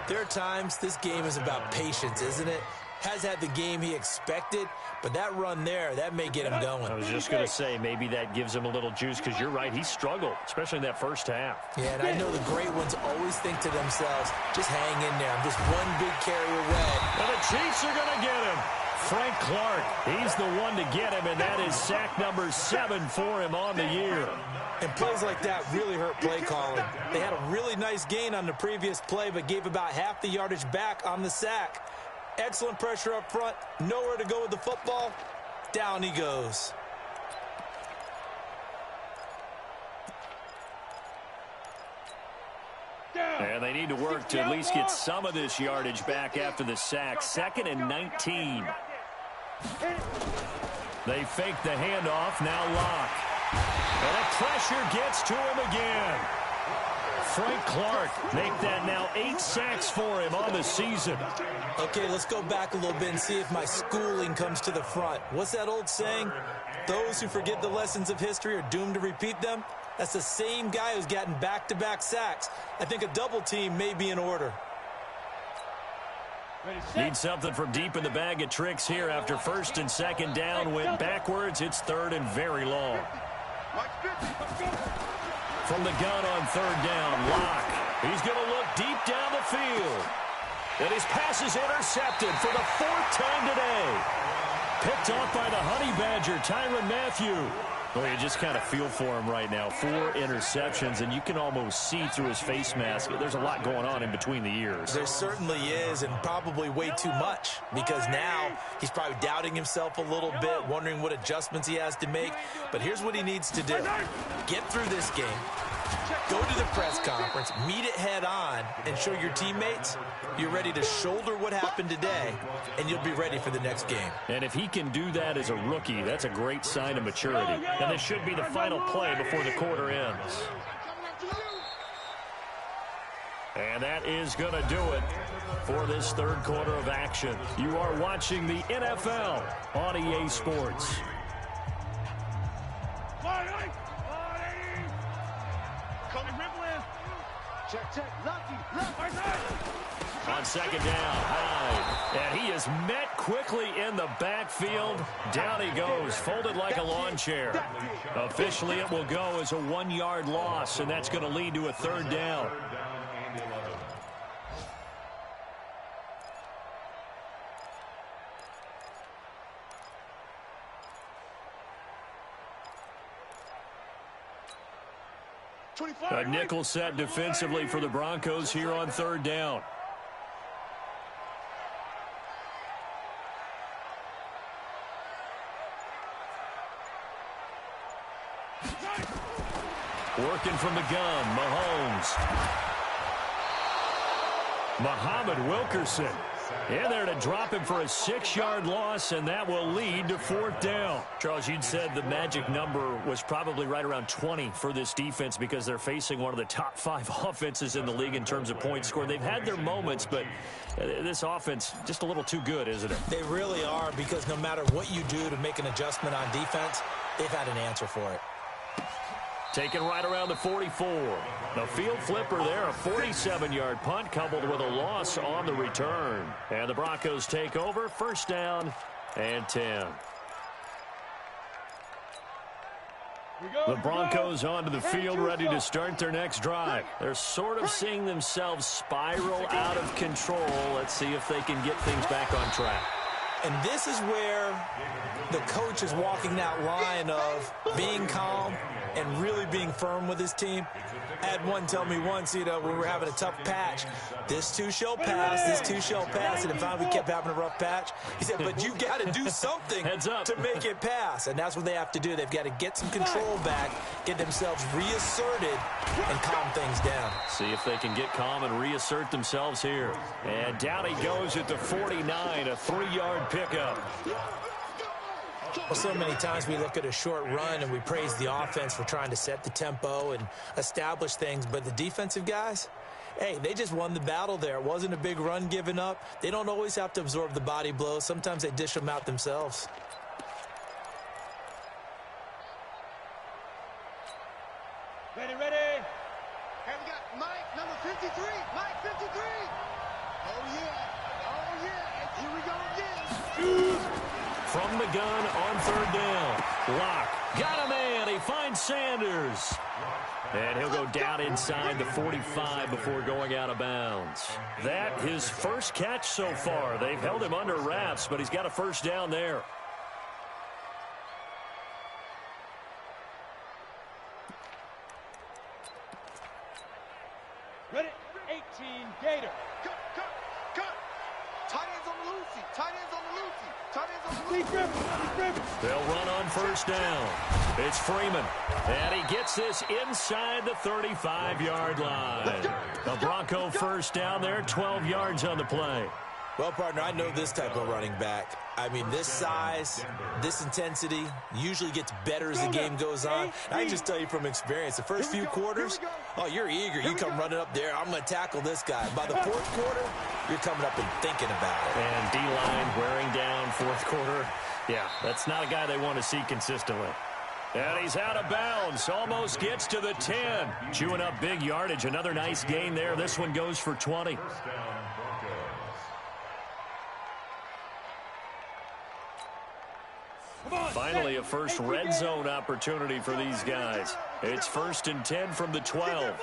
C: there are times this game is about patience, isn't it? Has had the game he expected, but that run there, that may get him going.
A: I was just going to say, maybe that gives him a little juice, because you're right, he struggled, especially in that 1st half.
C: Yeah, and I know the great ones always think to themselves, just hang in there. I'm just one big carry away.
A: And the Chiefs are going to get him. Frank Clark, he's the one to get him, and that is sack number 7 for him on the year.
C: And plays like that really hurt play calling. They had a really nice gain on the previous play, but gave about half the yardage back on the sack. Excellent pressure up front, nowhere to go with the football. Down he goes.
A: And they need to work to at least get some of this yardage back after the sack. 2nd and 19. They fake the handoff, now Lock. And the pressure gets to him again. Frank Clark make that now 8 sacks for him on the season.
C: Okay, let's go back a little bit and see if my schooling comes to the front. What's that old saying? Those who forget the lessons of history are doomed to repeat them. That's the same guy who's gotten back-to-back sacks. I think a double team may be in order.
A: Need something from deep in the bag of tricks here after 1st and 2nd down. Went backwards. It's 3rd and very long. From the gun on 3rd down, Lock. He's going to look deep down the field. And his pass is intercepted for the 4th time today. Picked off by the Honey Badger, Tyrann Mathieu. Well, you just kind of feel for him right now. 4 interceptions, and you can almost see through his face mask. There's a lot going on in between the ears.
C: There certainly is, and probably way too much, because now he's probably doubting himself a little bit, wondering what adjustments he has to make. But here's what he needs to do. Get through this game, go to the press conference, meet it head on, and show your teammates you're ready to shoulder what happened today, and you'll be ready for the next game.
A: And if he can do that as a rookie, that's a great sign of maturity. And this should be the final play before the quarter ends. And that is going to do it for this 3rd quarter of action. You are watching the NFL on EA Sports.
D: Check, lucky,
A: On 2nd down, Hyde. And he is met quickly in the backfield. Down he goes, folded like a lawn chair. Officially, it will go as a 1-yard loss, and that's going to lead to a 3rd down. A nickel set defensively for the Broncos here on 3rd down. Working from the gun, Mahomes. Muhammad Wilkerson in there to drop him for a 6-yard loss, and that will lead to 4th down. Charles, you'd said the magic number was probably right around 20 for this defense because they're facing one of the top 5 offenses in the league in terms of points scored. They've had their moments, but this offense just a little too good, isn't it?
C: They really are, because no matter what you do to make an adjustment on defense, they've had an answer for it.
A: Taken right around the 44. The field flipper there, a 47-yard punt coupled with a loss on the return. And the Broncos take over, 1st down and 10. The Broncos onto the field, ready to start their next drive. They're sort of seeing themselves spiral out of control. Let's see if they can get things back on track.
C: And this is where the coach is walking that line of being calm and really being firm with his team. I had one tell me once, when we were having a tough patch, this too shall pass, this too shall pass. And then finally we kept having a rough patch. He said, but you got to do something to make it pass. And that's what they have to do. They've got to get some control back, get themselves reasserted, and calm things down.
A: See if they can get calm and reassert themselves here. And down he goes at the 49, a 3-yard pickup.
C: Well, so many times we look at a short run and we praise the offense for trying to set the tempo and establish things, but the defensive guys, hey, they just won the battle there. It wasn't a big run given up. They don't always have to absorb the body blows. Sometimes they dish them out themselves.
B: Ready.
D: And we got Mike, number 53. Mike, 53. Oh, yeah. And here we go again.
A: From the gun on 3rd down. Locke got a man. He finds Sanders. And he'll go down inside the 45 before going out of bounds. That his first catch so far. They've held him under wraps, but he's got a 1st down there.
B: Ready. 18, Gator.
D: Cut. Tight ends on the Lucy. Tight ends on the Lucy. Tight ends on the Lucy.
A: They'll run on 1st down. It's Freeman. And he gets this inside the 35-yard line. The Bronco 1st down there, 12 yards on the play.
C: Well, partner, I know this type of running back. I mean, this size, this intensity usually gets better as the game goes on. I can just tell you from experience, the first few quarters, oh, you're eager. You come running up there, I'm going to tackle this guy. By the 4th quarter, you're coming up and thinking about it.
A: And D-line wearing down 4th quarter. Yeah, that's not a guy they want to see consistently. And he's out of bounds. Almost gets to the 10. Chewing up big yardage. Another nice gain there. This one goes for 20. Finally, a first red zone opportunity for these guys. It's 1st and 10 from the 12.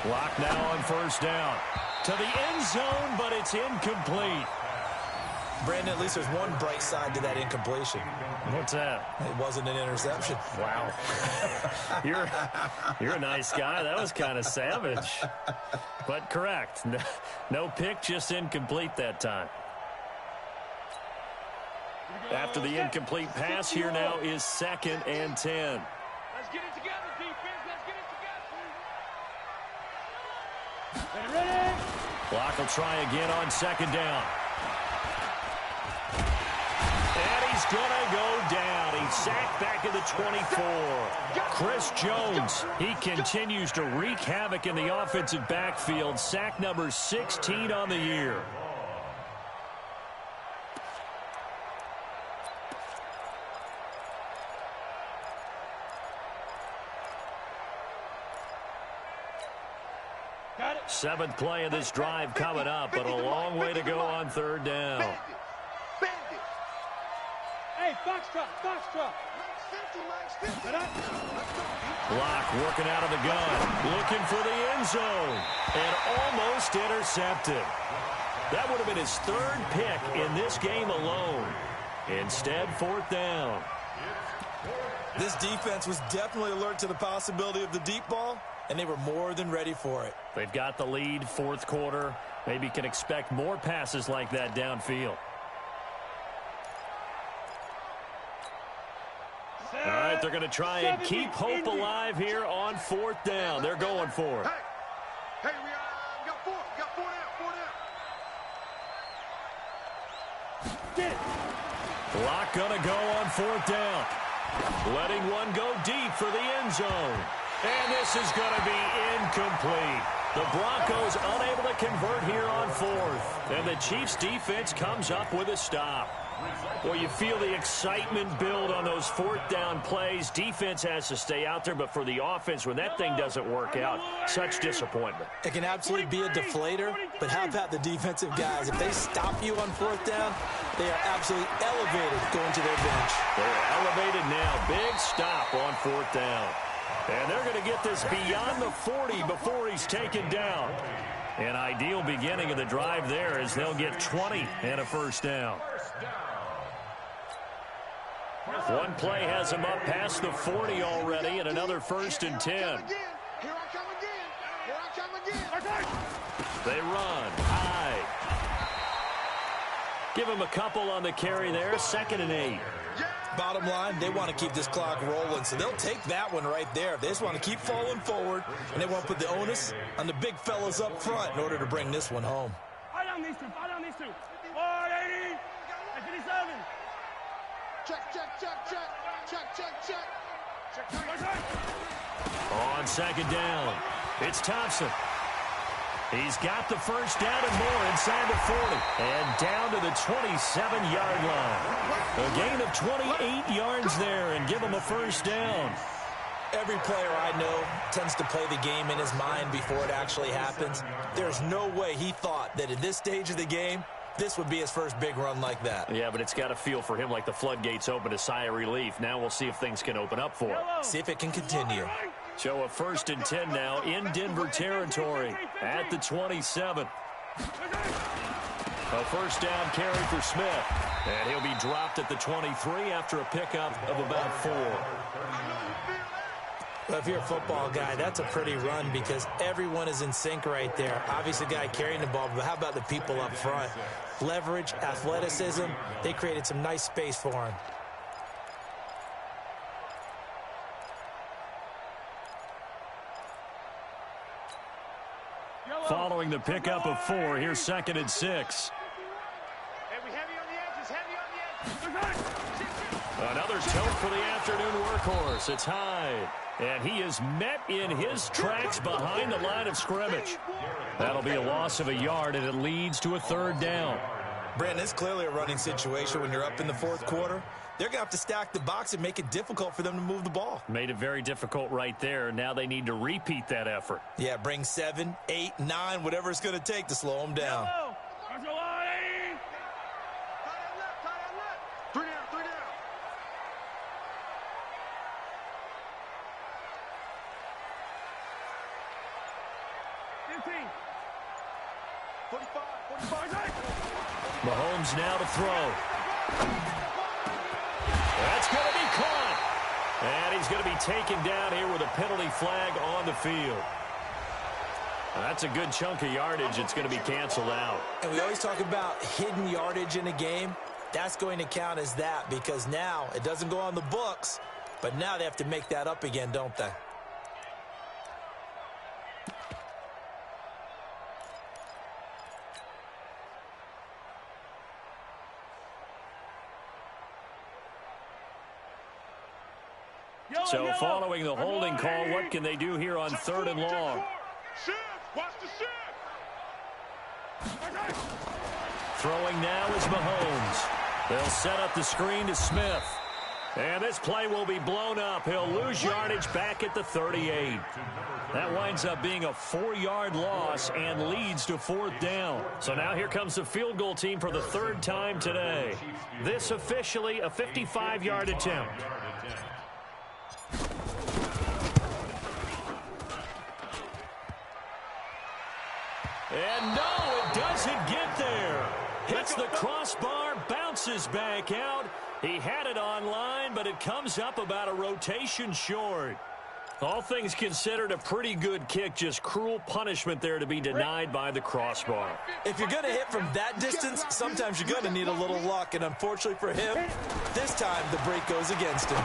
A: Lock now on 1st down. To the end zone, but it's incomplete.
C: Brandon, at least there's one bright side to that incompletion.
A: What's that?
C: It wasn't an interception.
A: Wow. You're a nice guy. That was kind of savage. But correct. No pick, just incomplete that time. After the incomplete pass, here now is 2nd and 10.
B: Let's get it together, defense. Let's get it together. Ready.
A: Block will try again on 2nd down. And he's going to go down. He's sacked back at the 24. Chris Jones, he continues to wreak havoc in the offensive backfield. Sack number 16 on the year. Seventh play of this drive coming up, but a long way to go on 3rd down.
B: Hey, Foxtrot.
A: Block working out of the gun, looking for the end zone, and almost intercepted. That would have been his 3rd pick in this game alone. Instead, 4th down.
C: This defense was definitely alert to the possibility of the deep ball, and they were more than ready for it.
A: They've got the lead, 4th quarter. Maybe can expect more passes like that downfield. All right, they're going to try and keep hope alive here on 4th down. They're going for it.
B: Hey, we got four. We got 4 down.
A: Clock going to go on 4th down. Letting one go deep for the end zone. And this is going to be incomplete. The Broncos unable to convert here on 4th. And the Chiefs defense comes up with a stop. Well, you feel the excitement build on those 4th down plays. Defense has to stay out there, but for the offense, when that thing doesn't work out, such disappointment.
C: It can absolutely be a deflator, but how about the defensive guys? If they stop you on 4th down, they are absolutely elevated going to their bench.
A: They're elevated now. Big stop on 4th down. And they're going to get this beyond the 40 before he's taken down. An ideal beginning of the drive there as they'll get 20 and a first down. One play has them up past the 40 already, and another 1st and 10.
B: Here I come again. Here I come again.
A: They run high. Give them a couple on the carry there. 2nd and 8.
C: Bottom line, they want to keep this clock rolling, so they'll take that one right there. They just want to keep falling forward, and they want to put the onus on the big fellas up front in order to bring this one home.
B: Fire down these two. 480. 57. Check.
A: On 2nd down, it's Thompson. He's got the first down and more inside the 40. And down to the 27-yard line. A gain of 28 yards there and give him a first down.
C: Every player I know tends to play the game in his mind before it actually happens. There's no way he thought that at this stage of the game, this would be his first big run like that.
A: Yeah, but it's got to feel for him like the floodgates open, a sigh of relief. Now we'll see if things can open up for him.
C: See if it can continue.
A: So a 1st and 10 now in Denver territory at the 27. A first down carry for Smith. And he'll be dropped at the 23 after a pickup of about 4.
C: Well, if you're a football guy, that's a pretty run because everyone is in sync right there. Obviously, the guy carrying the ball, but how about the people up front? Leverage, athleticism, they created some nice space for him.
A: Following the pickup of 4, here's 2nd and 6. Another tilt for the afternoon workhorse. It's Hyde. And he is met in his tracks behind the line of scrimmage. That'll be a loss of a yard, and it leads to a 3rd down.
C: Brandon, it's clearly a running situation when you're up in the 4th quarter. They're going to have to stack the box and make it difficult for them to move the ball.
A: Made it very difficult right there. Now they need to repeat that effort.
C: Yeah, bring 7, 8, 9, whatever it's going to take to slow them down.
B: 3 down. 15. 45.
A: Mahomes now to throw. That's going to be caught. And he's going to be taken down here with a penalty flag on the field. That's a good chunk of yardage. It's going to be canceled out.
C: And we always talk about hidden yardage in a game. That's going to count as that because now it doesn't go on the books, but now they have to make that up again, don't they?
A: So following the holding call, what can they do here on 3rd and long?
B: Watch the shift.
A: Throwing now is Mahomes. They'll set up the screen to Smith. And this play will be blown up. He'll lose yardage back at the 38. That winds up being a 4-yard loss and leads to 4th down. So now here comes the field goal team for the 3rd time today. This officially a 55-yard attempt. And no, it doesn't get there. Hits the crossbar, bounces back out. He had it on line, but it comes up about a rotation short. All things considered, a pretty good kick. Just cruel punishment there to be denied by the crossbar.
C: If you're going to hit from that distance, sometimes you're going to need a little luck. And unfortunately for him, this time the break goes against him.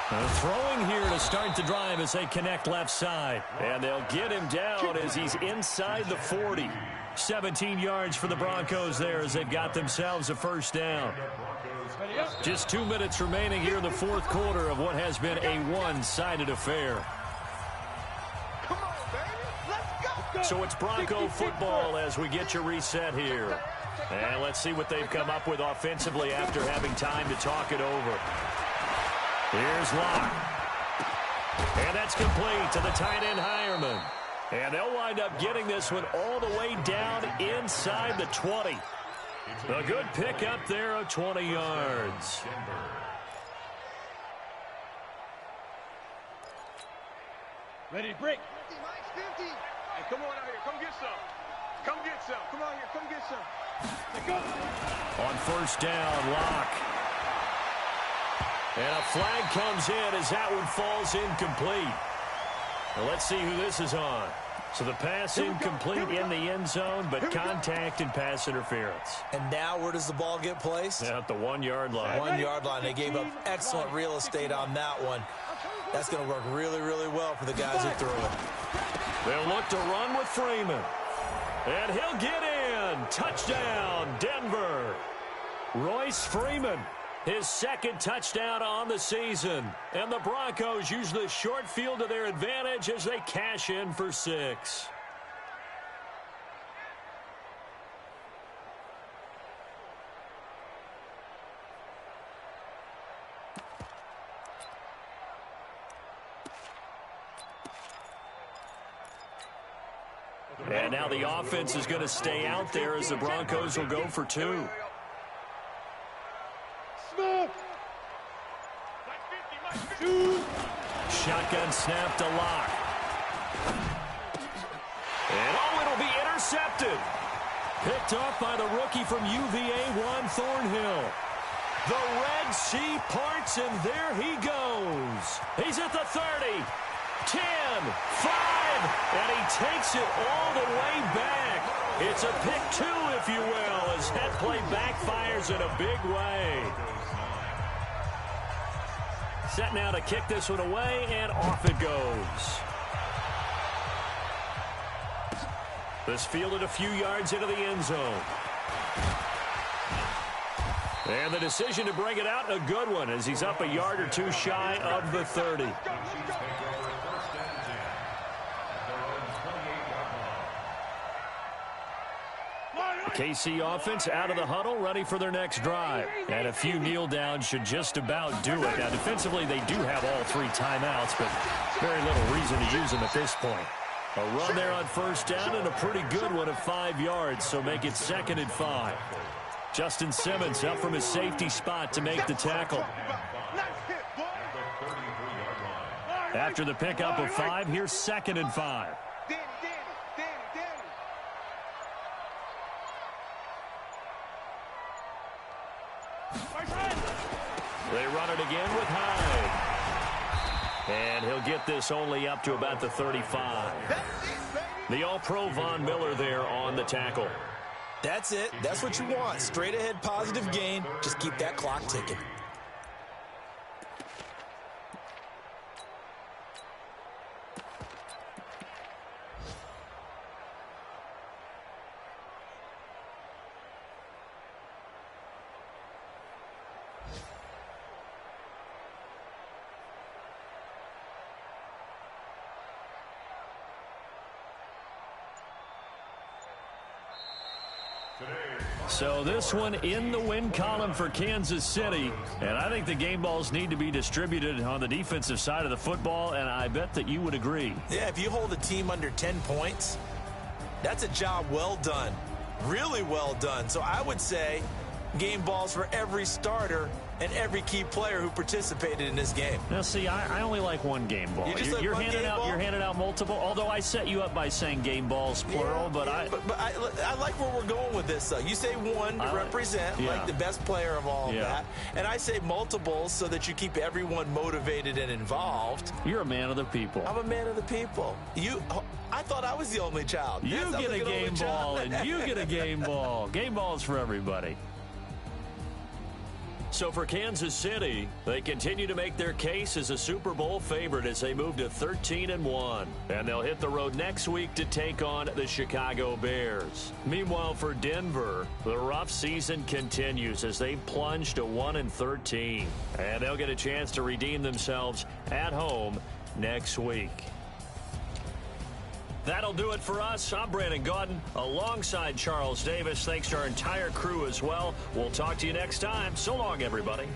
A: Throwing here to start the drive as they connect left side. And they'll get him down as he's inside the 40. 17 yards for the Broncos there as they've got themselves a first down. Just 2 minutes remaining here in the fourth quarter of what has been a one-sided affair.
D: Come on, baby. Let's go.
A: So it's Bronco football as we get you reset here. And let's see what they've come up with offensively after having time to talk it over. Here's Locke. And that's complete to the tight end Hireman. And they'll wind up getting this one all the way down inside the 20. A good pickup there of 20 yards.
B: Ready, break.
D: 50, Mike, 50.
B: Hey, come on out here. Come get some. Come get some. Come out here. Come get some. Let's go.
A: On first down, Locke. And a flag comes in as that one falls incomplete. Well, let's see who this is on. So the pass incomplete in the end zone, but contact and pass interference.
C: And now where does the ball get placed?
A: At the 1 yard line.
C: 1 yard line. They gave up excellent real estate on that one. That's going to work really, really well for the guys who threw it.
A: They'll look to run with Freeman. And he'll get in. Touchdown, Denver. Royce Freeman, his second touchdown on the season. And the Broncos use the short field to their advantage as they cash in for 6. And now the offense is going to stay out there as the Broncos will go for 2. Shotgun snap to Locke. And it'll be intercepted. Picked off by the rookie from UVA, Juan Thornhill. The Red Sea parts, and there he goes. He's at the 30, 10, 5, and he takes it all the way back. It's a pick 2, if you will, as that play backfires in a big way. Set now to kick this one away, and off it goes. This fielded a few yards into the end zone. And the decision to bring it out, a good one, as he's up a yard or 2 shy of the 30. KC offense out of the huddle, ready for their next drive. And a few kneel downs should just about do it. Now, defensively, they do have all 3 timeouts, but very little reason to use them at this point. A run there on first down and a pretty good one of 5 yards, so make it 2nd and 5. Justin Simmons up from his safety spot to make the tackle. After the pickup of 5, here's 2nd and 5. They run it again with Hyde. And he'll get this only up to about the 35. The All-Pro Von Miller there on the tackle.
C: That's it. That's what you want. Straight ahead positive gain. Just keep that clock ticking.
A: So this one in the win column for Kansas City. And I think the game balls need to be distributed on the defensive side of the football, and I bet that you would agree.
C: Yeah, if you hold a team under 10 points, that's a job well done. Really well done. So I would say game balls for every starter and every key player who participated in this game.
A: Now, see, I only like one game ball. You're handing out multiple. Although I set you up by saying game balls plural, but I
C: like where we're going with this. Though you say one to represent like the best player of all of that, and I say multiples so that you keep everyone motivated and involved.
A: You're a man of the people.
C: I'm a man of the people. I thought I was the only child.
A: You get a game ball, and you get a game ball. Game balls for everybody. So for Kansas City, they continue to make their case as a Super Bowl favorite as they move to 13-1. And they'll hit the road next week to take on the Chicago Bears. Meanwhile, for Denver, the rough season continues as they plunge to 1-13. And they'll get a chance to redeem themselves at home next week. That'll do it for us. I'm Brandon Gaudin alongside Charles Davis. Thanks to our entire crew as well. We'll talk to you next time. So long, everybody.